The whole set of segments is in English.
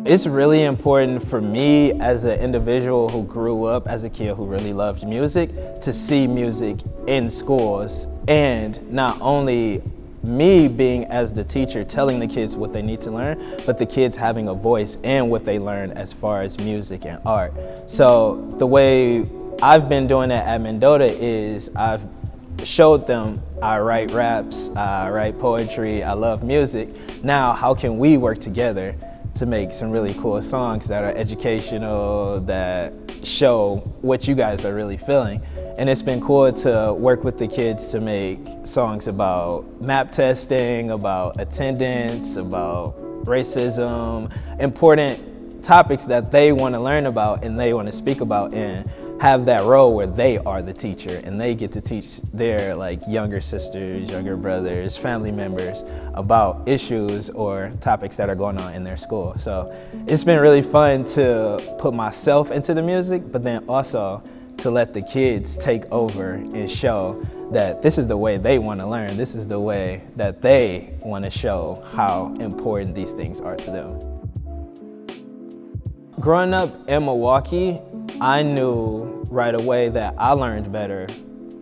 It's really important for me as an individual who grew up as a kid who really loved music to see music in schools, and not only me being as the teacher telling the kids what they need to learn, but the kids having a voice in what they learn as far as music and art. So the way I've been doing it at Mendota is I've showed them I write raps, I write poetry, I love music. Now how can we work together to make some really cool songs that are educational, that show what you guys are really feeling? And it's been cool to work with the kids to make songs about map testing, about attendance, about racism, important topics that they want to learn about and they want to speak about, and have that role where they are the teacher and they get to teach their younger sisters, younger brothers, family members about issues or topics that are going on in their school. So it's been really fun to put myself into the music, but then also to let the kids take over and show that this is the way they want to learn. This is the way that they want to show how important these things are to them. Growing up in Milwaukee, I knew right away that I learned better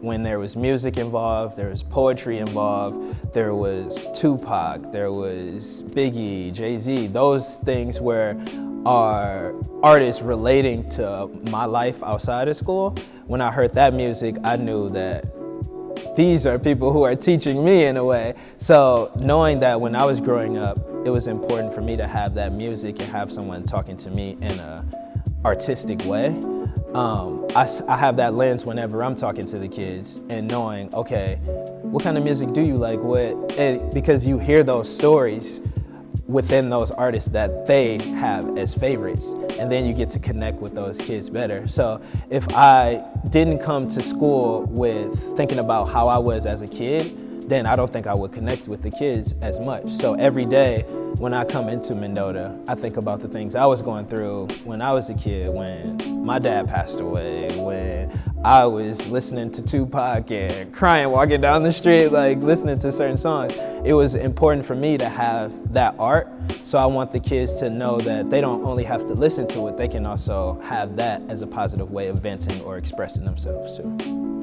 when there was music involved, there was poetry involved, there was Tupac, there was Biggie, Jay-Z, those things where are artists relating to my life outside of school. When I heard that music, I knew that these are people who are teaching me in a way. So knowing that when I was growing up, it was important for me to have that music and have someone talking to me in an artistic way. I have that lens whenever I'm talking to the kids and knowing, okay, what kind of music do you like? Because you hear those stories within those artists that they have as favorites, and then you get to connect with those kids better. So if I didn't come to school with thinking about how I was as a kid, then I don't think I would connect with the kids as much. So every day when I come into Mendota, I think about the things I was going through when I was a kid, when my dad passed away, when I was listening to Tupac and crying walking down the street, listening to certain songs. It was important for me to have that art, so I want the kids to know that they don't only have to listen to it, they can also have that as a positive way of venting or expressing themselves too.